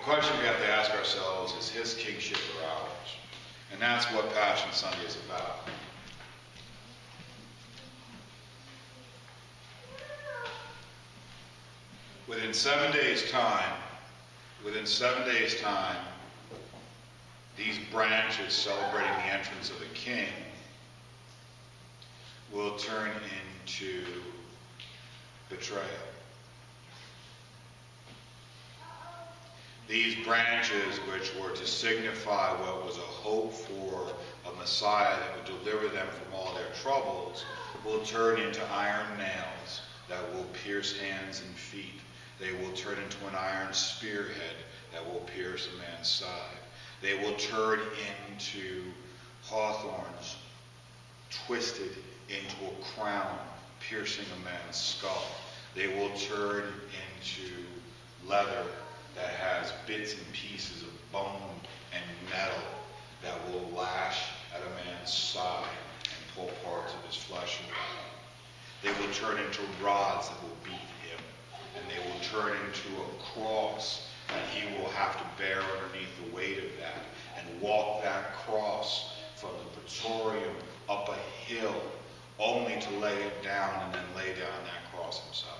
question we have to ask ourselves is his kingship or ours? And that's what Passion Sunday is about. Within 7 days' time, these branches celebrating the entrance of the king will turn into betrayal. These branches, which were to signify what was a hope for a Messiah that would deliver them from all their troubles, will turn into iron nails that will pierce hands and feet. They will turn into an iron spearhead that will pierce a man's side. They will turn into hawthorns twisted into a crown piercing a man's skull. They will turn into leather that has bits and pieces of bone and metal that will lash at a man's side and pull parts of his flesh away. They will turn into rods that will beat him, and they will turn into a cross that he will have to bear underneath the weight of that, and walk that cross from the praetorium up a hill, only to lay it down and then lay down that cross himself.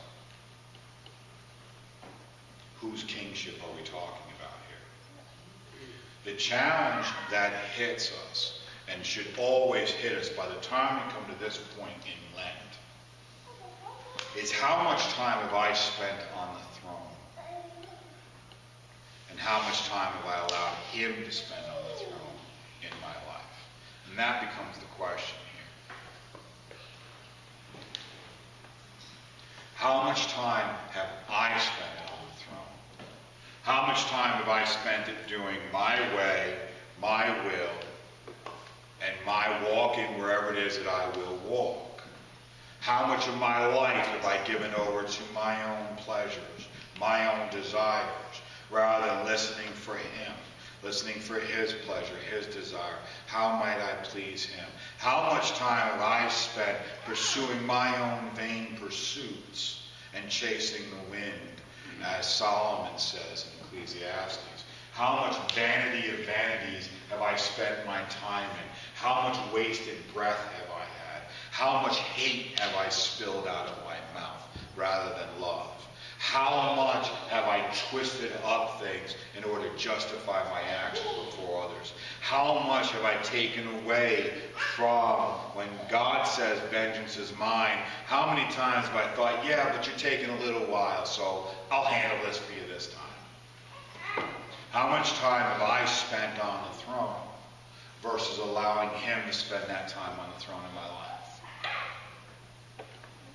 Whose kingship are we talking about here? The challenge that hits us, and should always hit us by the time we come to this point in Lent, is how much time have I spent on the throne? And how much time have I allowed him to spend on the throne in my life? And that becomes the question here. How much time have I spent on the throne? How much time have I spent it doing my way, my will, and my walking wherever it is that I will walk? How much of my life have I given over to my own pleasures, my own desires, rather than listening for him, listening for his pleasure, his desire? How might I please him? How much time have I spent pursuing my own vain pursuits and chasing the wind, as Solomon says in Ecclesiastes? How much vanity of vanities have I spent my time in? How much wasted breath have I had? How much hate have I spilled out of my mouth rather than love? How much have I twisted up things in order to justify my actions before others? How much have I taken away from when God says vengeance is mine? How many times have I thought, yeah, but you're taking a little while, so I'll handle this for you this time? How much time have I spent on the throne versus allowing him to spend that time on the throne in my life?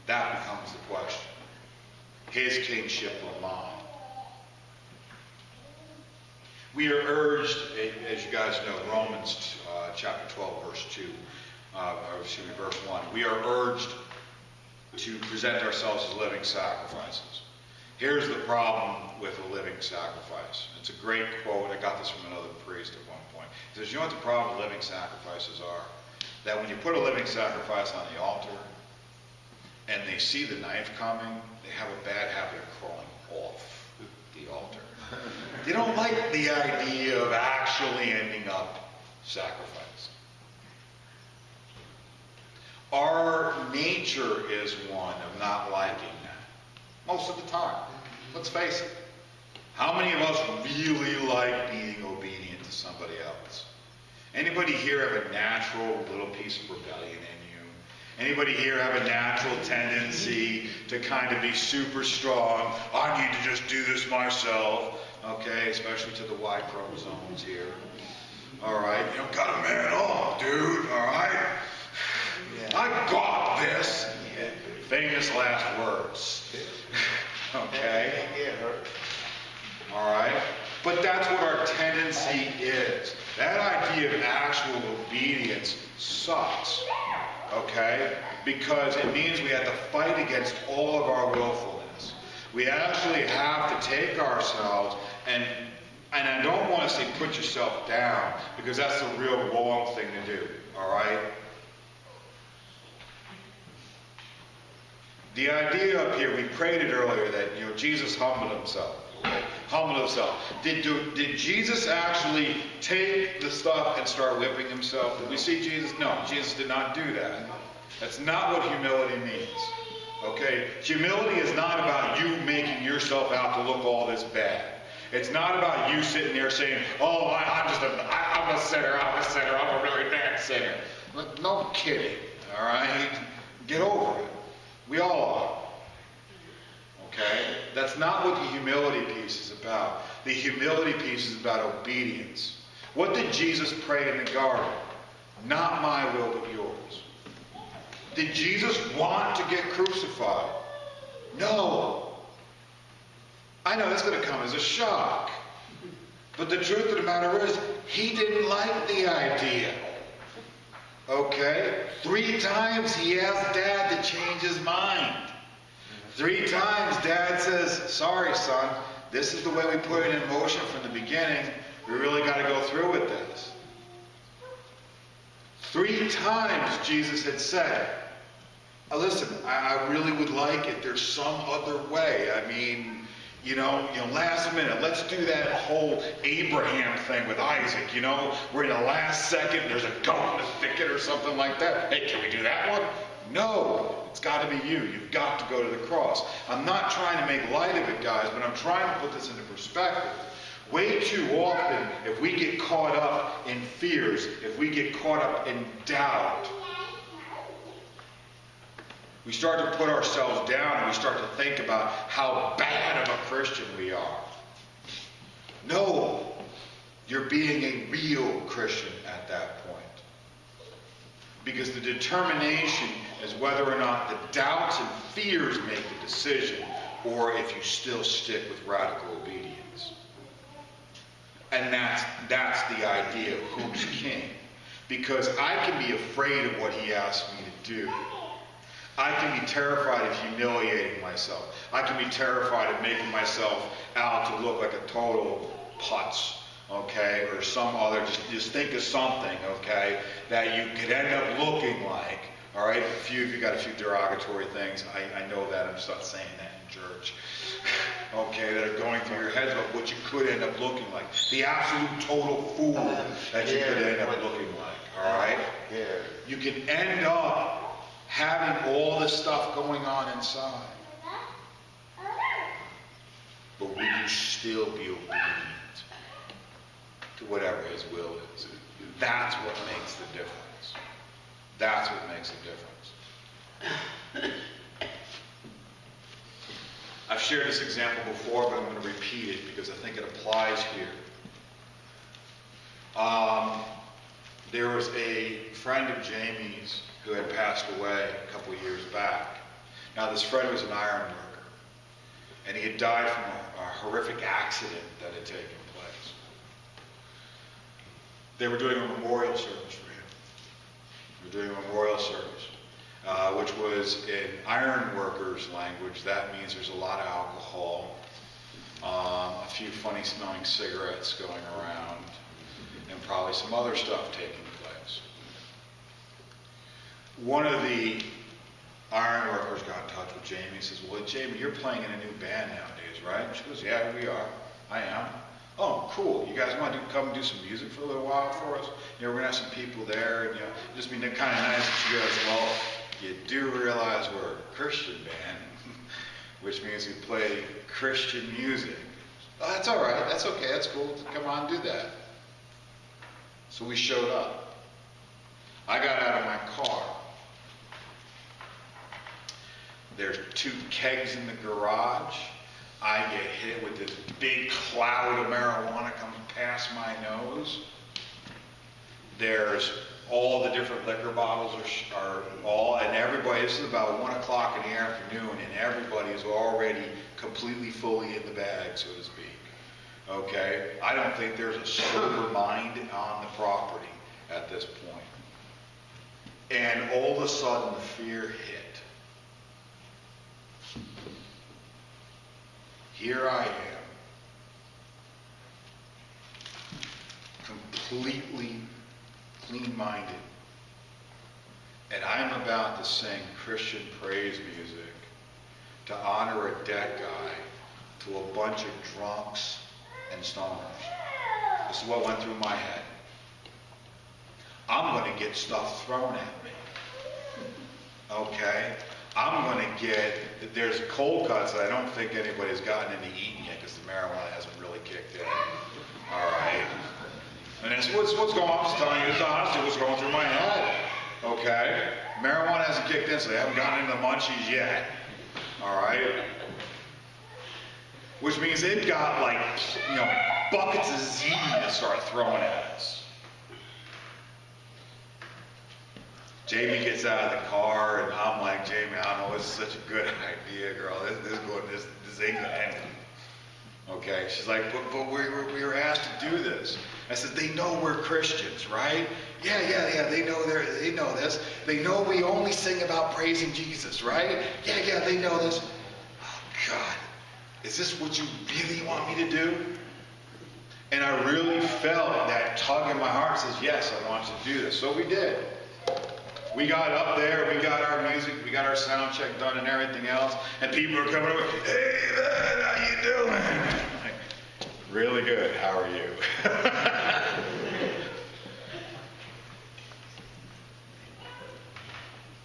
That becomes the question. His kingship or mine? We are urged, as you guys know, Romans chapter 12, verse 2, verse 1. We are urged to present ourselves as living sacrifices. Here's the problem with a living sacrifice. It's a great quote. I got this from another priest at one point. He says, you know what the problem with living sacrifices are? That when you put a living sacrifice on the altar and they see the knife coming, they have a bad habit of crawling off the altar. They don't like the idea of actually ending up sacrificed. Our nature is one of not liking that. Most of the time. Let's face it. How many of us really like being obedient to somebody else? Anybody here have a natural little piece of rebellion in you? Anybody here have a natural tendency to kind of be super strong? I need to just do this myself. Okay, especially to the Y chromosomes here. All right, you know, gotta man up, dude. All right, yeah. I got this. Yeah. Famous last words. Okay. All right, but that's what our tendency is. That idea of actual obedience sucks. Okay, because it means we have to fight against all of our willfulness. We actually have to take ourselves and I don't want to say put yourself down, because that's the real wrong thing to do, all right? The idea up here, we prayed it earlier, that, you know, Jesus humbled himself. Okay? humble himself. Did Jesus actually take the stuff and start whipping himself? Did we see Jesus? No, Jesus did not do that. That's not what humility means. Okay? Humility is not about you making yourself out to look all this bad. It's not about you sitting there saying, oh, I'm a sinner, I'm a really bad sinner. No kidding, all right? Get over it. We all are. Okay? That's not what the humility piece is about. The humility piece is about obedience. What did Jesus pray in the garden? Not my will, but yours. Did Jesus want to get crucified? No. I know it's going to come as a shock. But the truth of the matter is, he didn't like the idea. Okay? 3 times he asked Dad to change his mind. 3 times Dad says, sorry, son, this is the way we put it in motion from the beginning. We really got to go through with this. 3 times Jesus had said, listen, I really would like it. There's some other way. I mean, last minute, let's do that whole Abraham thing with Isaac, where in the last second there's a goat in the thicket or something like that. Hey, can we do that one? No, it's got to be you. You've got to go to the cross. I'm not trying to make light of it, guys, but I'm trying to put this into perspective. Way too often, if we get caught up in fears, if we get caught up in doubt, we start to put ourselves down and we start to think about how bad of a Christian we are. No, you're being a real Christian at that point. Because the determination is whether or not the doubts and fears make the decision, or if you still stick with radical obedience. And that's the idea of who's king. Because I can be afraid of what he asks me to do. I can be terrified of humiliating myself. I can be terrified of making myself out to look like a total putz, okay, or some other, just think of something, okay, that you could end up looking like, all right? If you got a few derogatory things, I know that, I'm just not saying that in church, okay, that are going through your heads about what you could end up looking like. The absolute total fool that you could end up looking like, all right? Yeah. You can end up having all this stuff going on inside. But will you still be obedient to whatever his will is? That's what makes the difference. That's what makes the difference. I've shared this example before, but I'm going to repeat it because I think it applies here. There was a friend of Jamie's who had passed away a couple of years back. Now, this friend was an iron worker, and he had died from a horrific accident that had taken place. They were doing a memorial service for him. They were doing a memorial service, which was in iron workers' language. That means there's a lot of alcohol, a few funny-smelling cigarettes going around, and probably some other stuff taking place. One of the iron workers got in touch with Jamie and says, well, Jamie, you're playing in a new band nowadays, right? And she goes, yeah, we are. I am. Oh, cool. You guys want to come and do some music for a little while for us? We're going to have some people there. And, just be kind of nice. And she goes, well, you do realize we're a Christian band, which means we play Christian music. Oh, that's all right. That's okay. That's cool. Come on, do that. So we showed up. I got out of my car. There's 2 kegs in the garage. I get hit with this big cloud of marijuana coming past my nose. There's all the different liquor bottles are all, and everybody, this is about 1 o'clock in the afternoon, and everybody is already completely fully in the bag, so to speak. Okay? I don't think there's a sober mind on the property at this point. And all of a sudden, the fear hit. Here I am, completely clean-minded, and I'm about to sing Christian praise music to honor a dead guy to a bunch of drunks and stoners. This is what went through my head. I'm going to get stuff thrown at me. Okay? I'm going to get, there's cold cuts that I don't think anybody's gotten into eating yet because the marijuana hasn't really kicked in. All right? And that's what's going on. I'm just telling you this honestly, what's going through my head. Okay? Marijuana hasn't kicked in, so they haven't gotten into the munchies yet. All right? Which means they've got like, buckets of ziti to start throwing at us. Jamie gets out of the car, and I'm like, Jamie, I don't know, this is such a good idea, girl. This ain't gonna end. Okay? She's like, but we were asked to do this. I said, they know we're Christians, right? Yeah. They know this. They know we only sing about praising Jesus, right? Yeah. They know this. Oh God, is this what you really want me to do? And I really felt that tug in my heart says, yes, I want you to do this. So we did. We got up there, we got our music, we got our sound check done and everything else, and people are coming over, hey man, how you doing? I'm like, really good, how are you?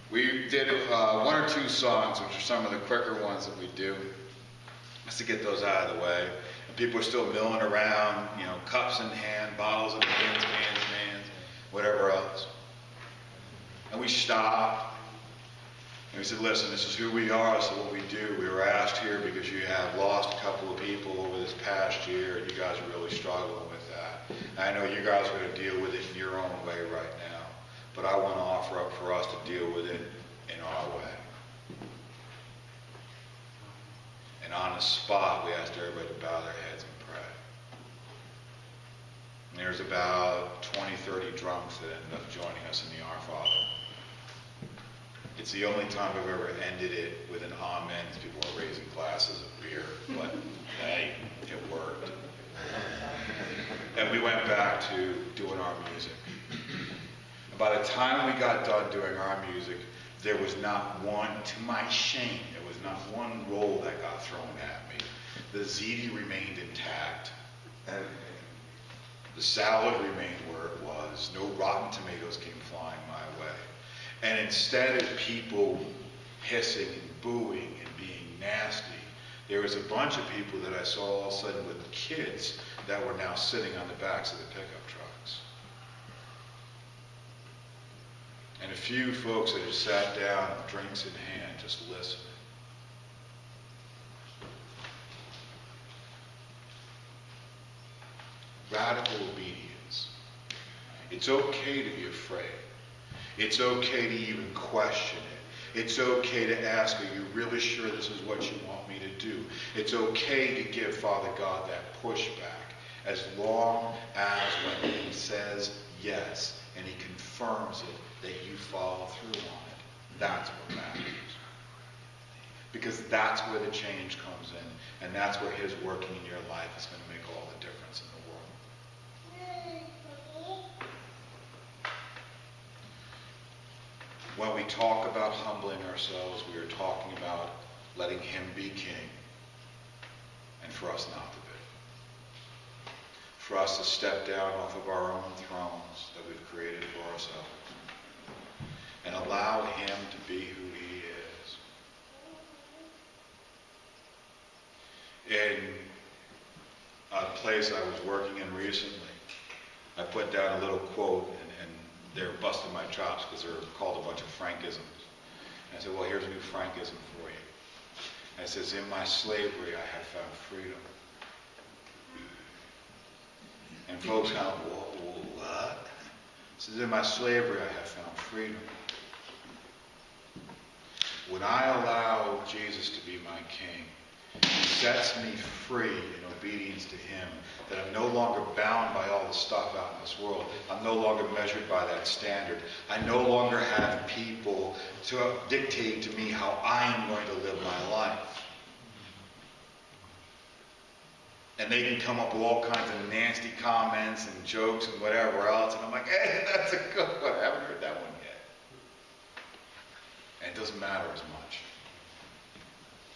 We did one or two songs, which are some of the quicker ones that we do, just to get those out of the way. And people are still milling around, cups in hand, bottles in hands, whatever else. And we stopped, and we said, listen, this is who we are, this is what we do. We were asked here because you have lost a couple of people over this past year, and you guys are really struggling with that. And I know you guys are going to deal with it in your own way right now, but I want to offer up for us to deal with it in our way. And on the spot, we asked everybody to bow their heads and pray. And there's about 20, 30 drunks that ended up joining us in the Our Father. It's the only time I've ever ended it with an amen as people are raising glasses of beer, but hey, it worked. And we went back to doing our music. And by the time we got done doing our music, there was not one, to my shame, there was not one roll that got thrown at me. The ziti remained intact. The salad remained where it was. No rotten tomatoes came flying my way. And instead of people hissing and booing and being nasty, there was a bunch of people that I saw all of a sudden with kids that were now sitting on the backs of the pickup trucks. And a few folks that just sat down, drinks in hand, just listening. Radical obedience. It's okay to be afraid. It's okay to even question it. It's okay to ask, are you really sure this is what you want me to do? It's okay to give Father God that pushback as long as when he says yes and he confirms it, that you follow through on it. That's what matters. Because that's where the change comes in, and that's where his working in your life is going to make all the difference in the world. When we talk about humbling ourselves, we are talking about letting him be king, and for us not to be. For us to step down off of our own thrones that we've created for ourselves, and allow him to be who he is. In a place I was working in recently, I put down a little quote, and they're busting my chops because they're called a bunch of Frankisms. And I said, well, here's a new Frankism for you. And it says, in my slavery, I have found freedom. And folks kind of, what? It says, in my slavery, I have found freedom. When I allow Jesus to be my king, he sets me free in obedience to him, that I'm no longer bound by all the stuff out in this world. I'm no longer measured by that standard. I no longer have people to dictate to me how I am going to live my life. And they can come up with all kinds of nasty comments and jokes and whatever else, and I'm like, hey, that's a good one. I haven't heard that one yet. And it doesn't matter as much.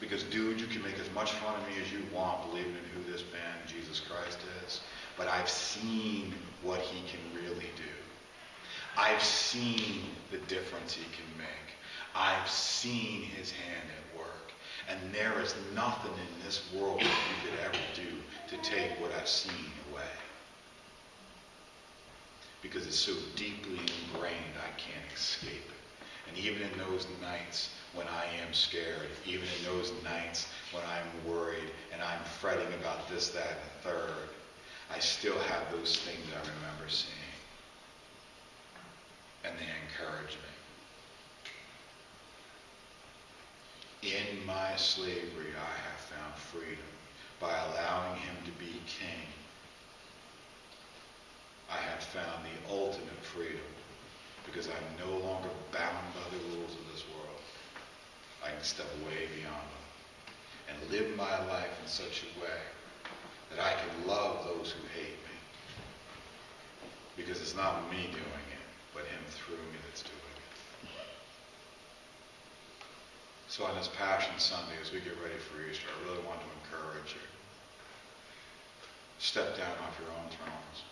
Because, dude, you can make as much fun of me as you want, believing in who this man, Jesus Christ, is. But I've seen what he can really do. I've seen the difference he can make. I've seen his hand at work. And there is nothing in this world that you could ever do to take what I've seen away. Because it's so deeply ingrained, I can't escape it. And even in those nights when I am scared, even in those nights when I'm worried and I'm fretting about this, that, and the third, I still have those things I remember seeing. And they encourage me. In my slavery, I have found freedom by allowing him to be king. I have found the ultimate freedom because I'm no longer bound by the rules of this world. I can step way beyond them and live my life in such a way that I can love those who hate me. Because it's not me doing it, but him through me that's doing it. So on this Passion Sunday, as we get ready for Easter, I really want to encourage you. Step down off your own thrones.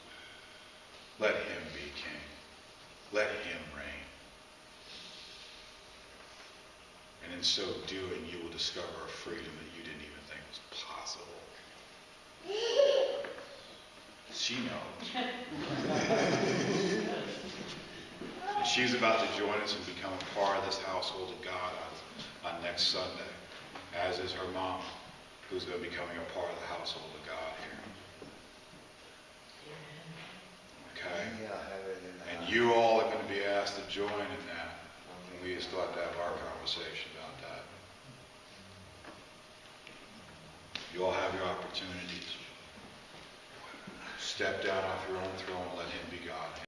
Let him be king. Let him reign. And in so doing, you will discover a freedom that you didn't even think was possible. She knows. And she's about to join us and become a part of this household of God on next Sunday, as is her mom, who's going to be becoming a part of the household of God here. Okay? And you all are going to be asked to join in that. And we still have to have our conversation about that. You all have your opportunities. Step down off your own throne and let him be God.